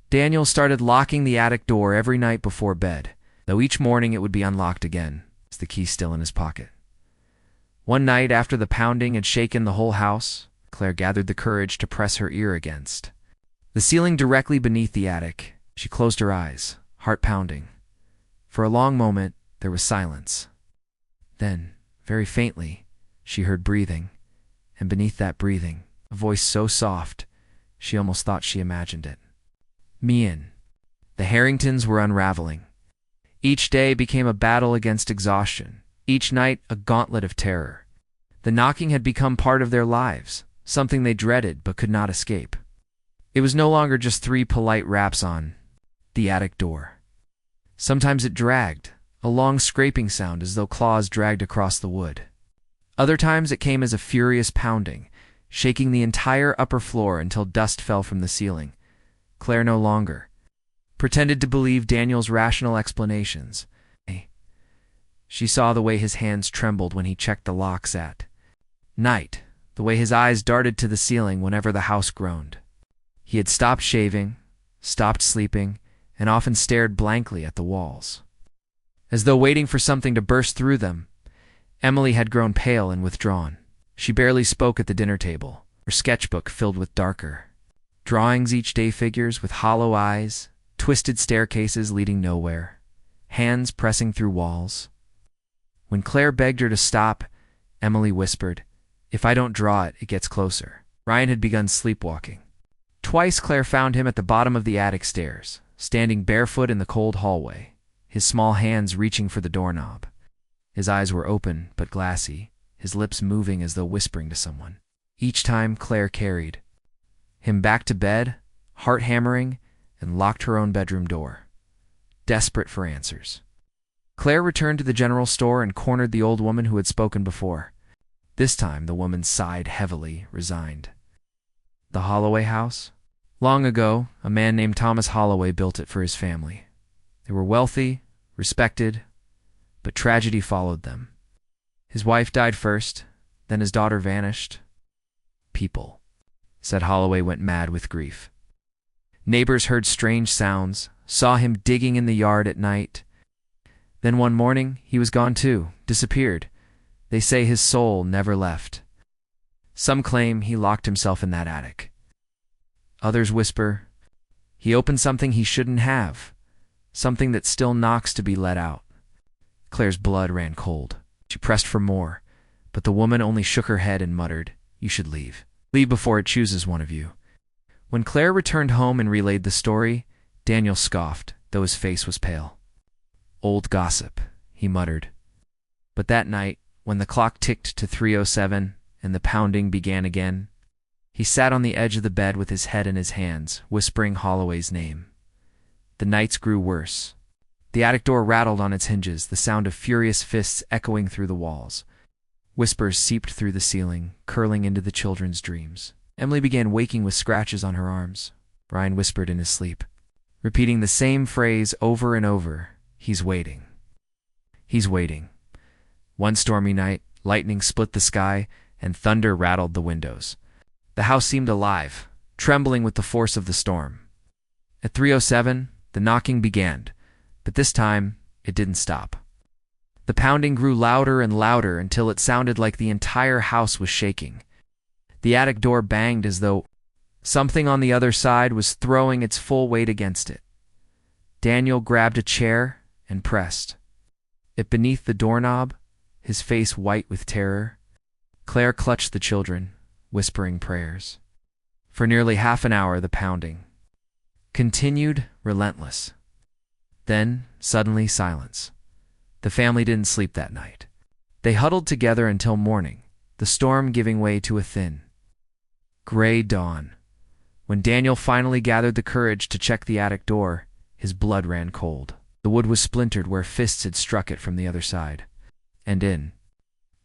Daniel started locking the attic door every night before bed, though each morning it would be unlocked again, with the key still in his pocket. One night, after the pounding had shaken the whole house, Claire gathered the courage to press her ear against the ceiling directly beneath the attic, She closed her eyes, heart pounding. For a long moment, there was silence. Then, very faintly, she heard breathing, and beneath that breathing, a voice so soft, she almost thought she imagined it. Mian. The Harringtons were unraveling. Each day became a battle against exhaustion, each night a gauntlet of terror. The knocking had become part of their lives, something they dreaded but could not escape. It was no longer just 3 polite raps on the attic door. Sometimes it dragged, a long scraping sound as though claws dragged across the wood. Other times it came as a furious pounding, shaking the entire upper floor until dust fell from the ceiling. Claire no longer pretended to believe Daniel's rational explanations. She saw the way his hands trembled when he checked the locks at night, the way his eyes darted to the ceiling whenever the house groaned. He had stopped shaving, stopped sleeping, and often stared blankly at the walls. As though waiting for something to burst through them, Emily had grown pale and withdrawn. She barely spoke at the dinner table, her sketchbook filled with darker drawings, each day figures with hollow eyes, twisted staircases leading nowhere, hands pressing through walls. When Claire begged her to stop, Emily whispered, "If I don't draw it, it gets closer." Ryan had begun sleepwalking. Twice Claire found him at the bottom of the attic stairs, standing barefoot in the cold hallway, his small hands reaching for the doorknob. His eyes were open but glassy, his lips moving as though whispering to someone. Each time Claire carried him back to bed, heart hammering, and locked her own bedroom door, desperate for answers. Claire returned to the general store and cornered the old woman who had spoken before. This time the woman sighed heavily, resigned. The Holloway house? Long ago, a man named Thomas Holloway built it for his family. They were wealthy, respected, but tragedy followed them. His wife died first, then his daughter vanished. People, said Holloway, went mad with grief. Neighbors heard strange sounds, saw him digging in the yard at night. Then one morning, he was gone too, disappeared. They say his soul never left. Some claim he locked himself in that attic. Others whisper, he opened something he shouldn't have, something that still knocks to be let out. Claire's blood ran cold. She pressed for more, but the woman only shook her head and muttered, "You should leave. Leave before it chooses one of you." When Claire returned home and relayed the story, Daniel scoffed, though his face was pale. "Old gossip," he muttered. But that night, when the clock ticked to 3:07 and the pounding began again, he sat on the edge of the bed with his head in his hands, whispering Holloway's name. The nights grew worse. The attic door rattled on its hinges, the sound of furious fists echoing through the walls. Whispers seeped through the ceiling, curling into the children's dreams. Emily began waking with scratches on her arms. Ryan whispered in his sleep, repeating the same phrase over and over, "He's waiting. He's waiting." One stormy night, lightning split the sky and thunder rattled the windows. The house seemed alive, trembling with the force of the storm. At 3:07, the knocking began, but this time it didn't stop. The pounding grew louder and louder until it sounded like the entire house was shaking. The attic door banged as though something on the other side was throwing its full weight against it. Daniel grabbed a chair and pressed it beneath the doorknob, his face white with terror. Claire clutched the children, whispering prayers. For nearly half an hour the pounding continued, relentless. Then, suddenly, silence. The family didn't sleep that night. They huddled together until morning, the storm giving way to a thin, gray dawn. When Daniel finally gathered the courage to check the attic door, his blood ran cold. The wood was splintered where fists had struck it from the other side. And in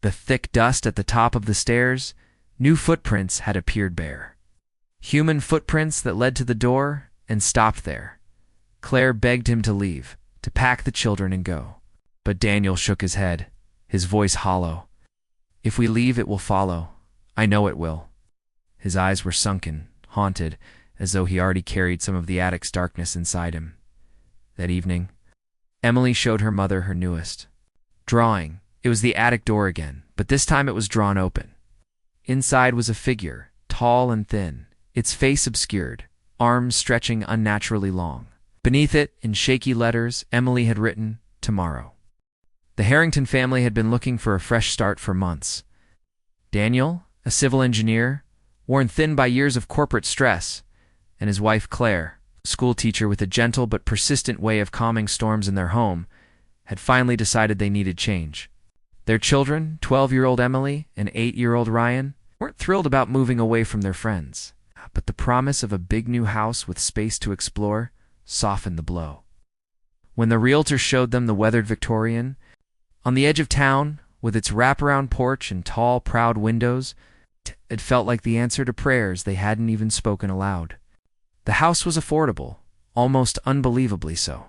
the thick dust at the top of the stairs, new footprints had appeared bare. Human footprints that led to the door and stopped there. Claire begged him to leave, to pack the children and go. But Daniel shook his head, his voice hollow. "If we leave, it will follow. I know it will." His eyes were sunken, haunted, as though he already carried some of the attic's darkness inside him. That evening, Emily showed her mother her newest drawing. It was the attic door again, but this time it was drawn open. Inside was a figure, tall and thin, its face obscured, arms stretching unnaturally long. Beneath it, in shaky letters, Emily had written, "Tomorrow." The Harrington family had been looking for a fresh start for months. Daniel, a civil engineer, worn thin by years of corporate stress, and his wife Claire, a schoolteacher with a gentle but persistent way of calming storms in their home, had finally decided they needed change. Their children, 12-year-old Emily and 8-year-old Ryan, weren't thrilled about moving away from their friends, but the promise of a big new house with space to explore softened the blow. When the realtor showed them the weathered Victorian, on the edge of town, with its wraparound porch and tall, proud windows, it felt like the answer to prayers they hadn't even spoken aloud. The house was affordable, almost unbelievably so,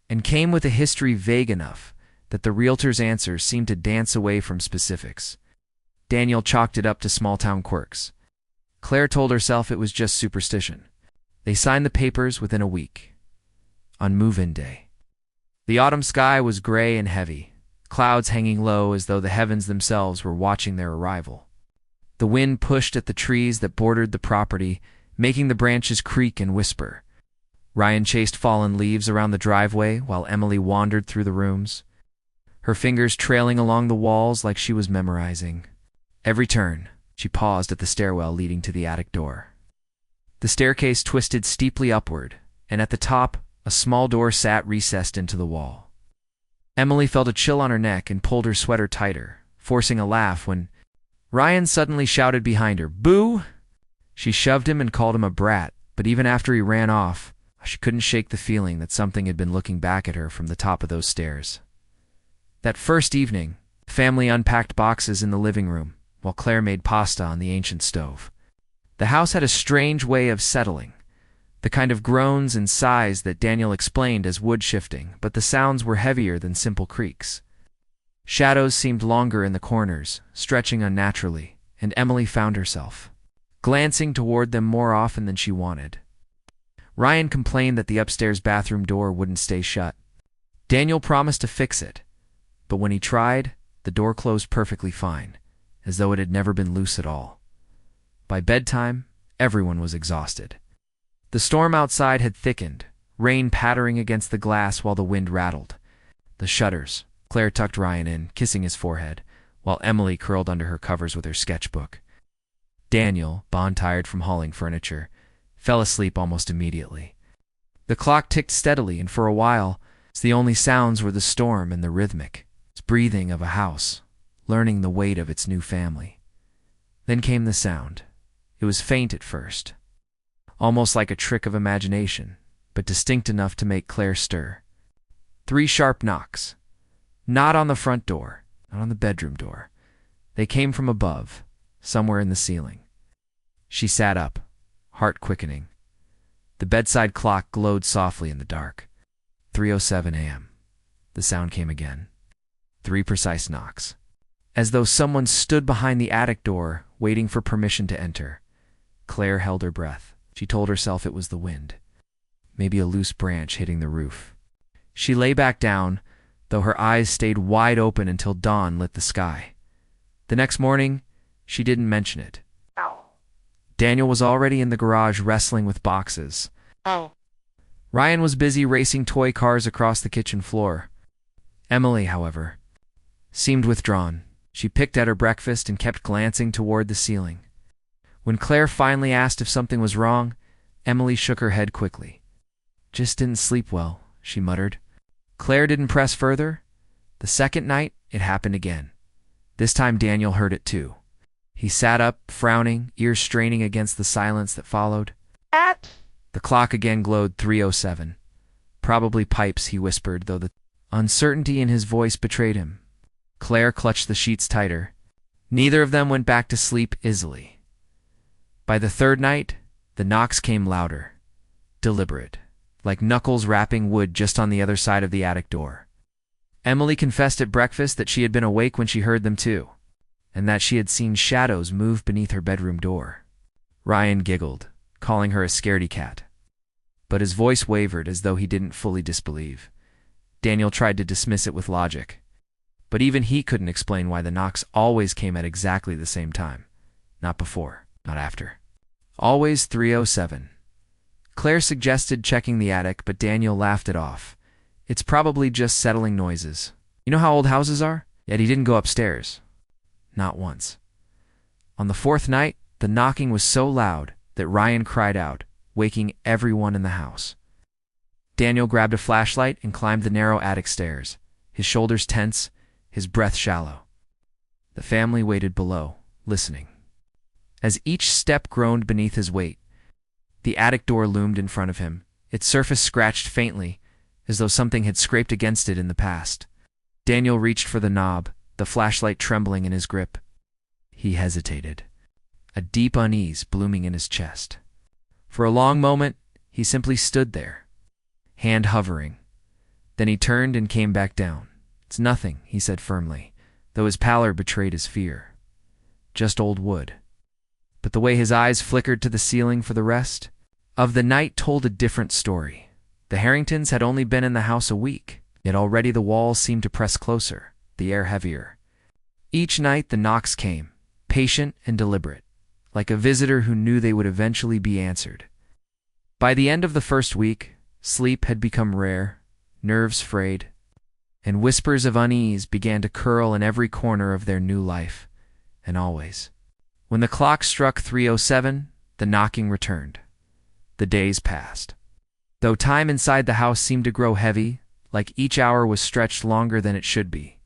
and came with a history vague enough that the realtor's answers seemed to dance away from specifics. Daniel chalked it up to small-town quirks. Claire told herself it was just superstition. They signed the papers within a week, on move-in day. The autumn sky was gray and heavy, clouds hanging low as though the heavens themselves were watching their arrival. The wind pushed at the trees that bordered the property, making the branches creak and whisper. Ryan chased fallen leaves around the driveway while Emily wandered through the rooms, her fingers trailing along the walls like she was memorizing. Every turn, she paused at the stairwell leading to the attic door. The staircase twisted steeply upward, and at the top, a small door sat recessed into the wall. Emily felt a chill on her neck and pulled her sweater tighter, forcing a laugh when Ryan suddenly shouted behind her, "Boo!" She shoved him and called him a brat, but even after he ran off, she couldn't shake the feeling that something had been looking back at her from the top of those stairs. That first evening, the family unpacked boxes in the living room, while Claire made pasta on the ancient stove. The house had a strange way of settling, the kind of groans and sighs that Daniel explained as wood shifting, but the sounds were heavier than simple creaks. Shadows seemed longer in the corners, stretching unnaturally, and Emily found herself glancing toward them more often than she wanted. Ryan complained that the upstairs bathroom door wouldn't stay shut. Daniel promised to fix it, but when he tried, the door closed perfectly fine, as though it had never been loose at all. By bedtime, everyone was exhausted. The storm outside had thickened, rain pattering against the glass while the wind rattled. The shutters. Claire tucked Ryan in, kissing his forehead, while Emily curled under her covers with her sketchbook. Daniel, bone-tired from hauling furniture, fell asleep almost immediately. The clock ticked steadily, and for a while, the only sounds were the storm and the rhythmic breathing of a house, learning the weight of its new family. Then came the sound. It was faint at first, almost like a trick of imagination, but distinct enough to make Claire stir. 3 sharp knocks. Not on the front door, not on the bedroom door. They came from above, somewhere in the ceiling. She sat up, heart quickening. The bedside clock glowed softly in the dark. 3:07 a.m. The sound came again. 3 precise knocks, as though someone stood behind the attic door, waiting for permission to enter. Claire held her breath. She told herself it was the wind, maybe a loose branch hitting the roof. She lay back down, though her eyes stayed wide open until dawn lit the sky. The next morning, she didn't mention it. Ow. Daniel was already in the garage wrestling with boxes. Ow. Ryan was busy racing toy cars across the kitchen floor. Emily, however, seemed withdrawn. She picked at her breakfast and kept glancing toward the ceiling. When Claire finally asked if something was wrong, Emily shook her head quickly. "Just didn't sleep well," she muttered. Claire didn't press further. The second night, it happened again. This time Daniel heard it too. He sat up, frowning, ears straining against the silence that followed. The clock again glowed 3:07. "Probably pipes," he whispered, though the uncertainty in his voice betrayed him. Claire clutched the sheets tighter. Neither of them went back to sleep easily. By the third night, the knocks came louder, deliberate, like knuckles rapping wood just on the other side of the attic door. Emily confessed at breakfast that she had been awake when she heard them too, and that she had seen shadows move beneath her bedroom door. Ryan giggled, calling her a scaredy cat, but his voice wavered as though he didn't fully disbelieve. Daniel tried to dismiss it with logic, but even he couldn't explain why the knocks always came at exactly the same time. Not before, not after. Always 3:07. Claire suggested checking the attic, but Daniel laughed it off. It's probably just settling noises. You know how old houses are? Yet he didn't go upstairs. Not once. On the fourth night, the knocking was so loud that Ryan cried out, waking everyone in the house. Daniel grabbed a flashlight and climbed the narrow attic stairs, his shoulders tense, his breath shallow. The family waited below, listening. As each step groaned beneath his weight, the attic door loomed in front of him, its surface scratched faintly, as though something had scraped against it in the past. Daniel reached for the knob, the flashlight trembling in his grip. He hesitated, a deep unease blooming in his chest. For a long moment, he simply stood there, hand hovering. Then he turned and came back down. "It's nothing," he said firmly, though his pallor betrayed his fear. "Just old wood." But the way his eyes flickered to the ceiling for the rest of the night told a different story. The Harringtons had only been in the house a week, yet already the walls seemed to press closer, the air heavier. Each night the knocks came, patient and deliberate, like a visitor who knew they would eventually be answered. By the end of the first week, sleep had become rare, nerves frayed, and whispers of unease began to curl in every corner of their new life. And always, when the clock struck 3:07, the knocking returned. The days passed. Though time inside the house seemed to grow heavy, like each hour was stretched longer than it should be.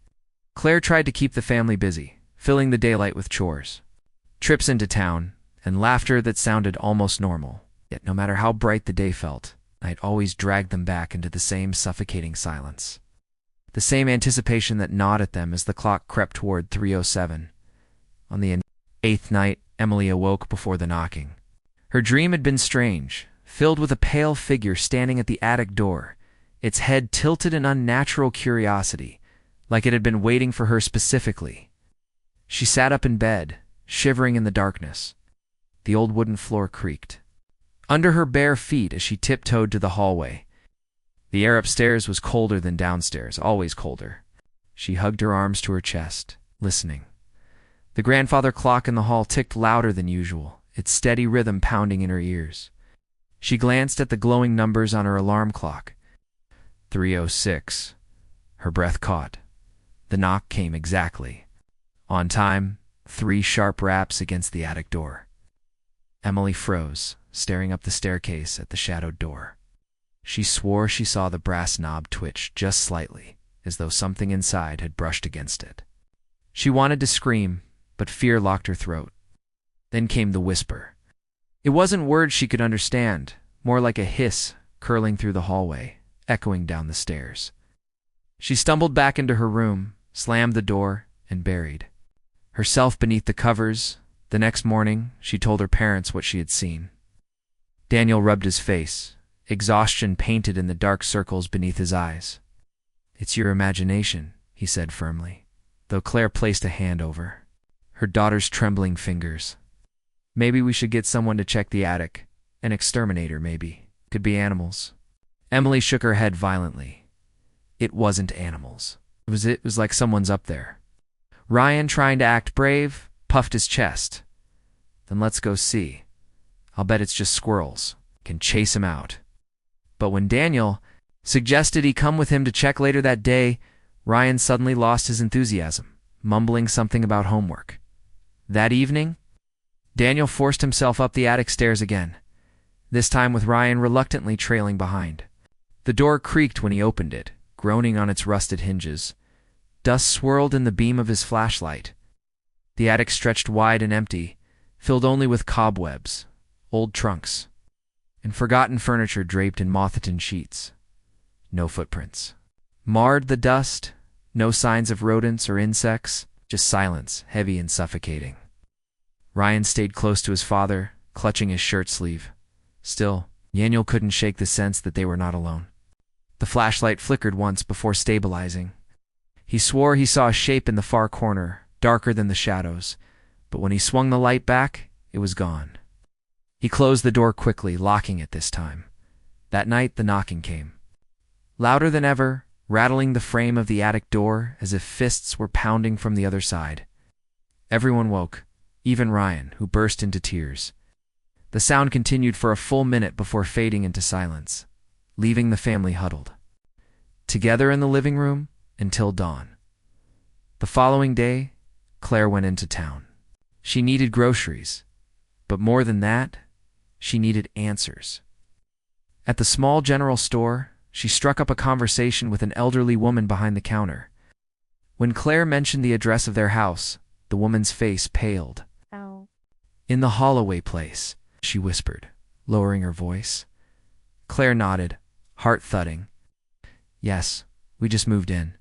Claire tried to keep the family busy, filling the daylight with chores, trips into town, and laughter that sounded almost normal. Yet no matter how bright the day felt, night always dragged them back into the same suffocating silence. The same anticipation that gnawed at them as the clock crept toward 3:07. On the eighth night, Emily awoke before the knocking. Her dream had been strange, filled with a pale figure standing at the attic door, its head tilted in unnatural curiosity, like it had been waiting for her specifically. She sat up in bed, shivering in the darkness. The old wooden floor creaked under her bare feet as she tiptoed to the hallway. The air upstairs was colder than downstairs, always colder. She hugged her arms to her chest, listening. The grandfather clock in the hall ticked louder than usual, its steady rhythm pounding in her ears. She glanced at the glowing numbers on her alarm clock. 3:06. Her breath caught. The knock came exactly. On time, 3 sharp raps against the attic door. Emily froze, staring up the staircase at the shadowed door. She swore she saw the brass knob twitch just slightly, as though something inside had brushed against it. She wanted to scream, but fear locked her throat. Then came the whisper. It wasn't words she could understand, more like a hiss curling through the hallway, echoing down the stairs. She stumbled back into her room, slammed the door, and buried herself beneath the covers. The next morning, she told her parents what she had seen. Daniel rubbed his face, exhaustion painted in the dark circles beneath his eyes. "It's your imagination," he said firmly, though Claire placed a hand over her daughter's trembling fingers. "Maybe we should get someone to check the attic. An exterminator, maybe. Could be animals." Emily shook her head violently. It wasn't animals. It was like someone's up there. Ryan, trying to act brave, puffed his chest. "Then let's go see. I'll bet it's just squirrels. Can chase him out." But when Daniel suggested he come with him to check later that day, Ryan suddenly lost his enthusiasm, mumbling something about homework. That evening, Daniel forced himself up the attic stairs again, this time with Ryan reluctantly trailing behind. The door creaked when he opened it, groaning on its rusted hinges. Dust swirled in the beam of his flashlight. The attic stretched wide and empty, filled only with cobwebs, old trunks, and forgotten furniture draped in moth-eaten sheets. No footprints marred the dust, no signs of rodents or insects, just silence, heavy and suffocating. Ryan stayed close to his father, clutching his shirt sleeve. Still, Daniel couldn't shake the sense that they were not alone. The flashlight flickered once before stabilizing. He swore he saw a shape in the far corner, darker than the shadows, but when he swung the light back, it was gone. He closed the door quickly, locking it this time. That night, the knocking came. Louder than ever, rattling the frame of the attic door as if fists were pounding from the other side. Everyone woke, even Ryan, who burst into tears. The sound continued for a full minute before fading into silence, leaving the family huddled together in the living room until dawn. The following day, Claire went into town. She needed groceries, but more than that, she needed answers. At the small general store, she struck up a conversation with an elderly woman behind the counter. When Claire mentioned the address of their house, the woman's face paled. Ow. "In the Holloway place," she whispered, lowering her voice. Claire nodded, heart thudding. "Yes, we just moved in."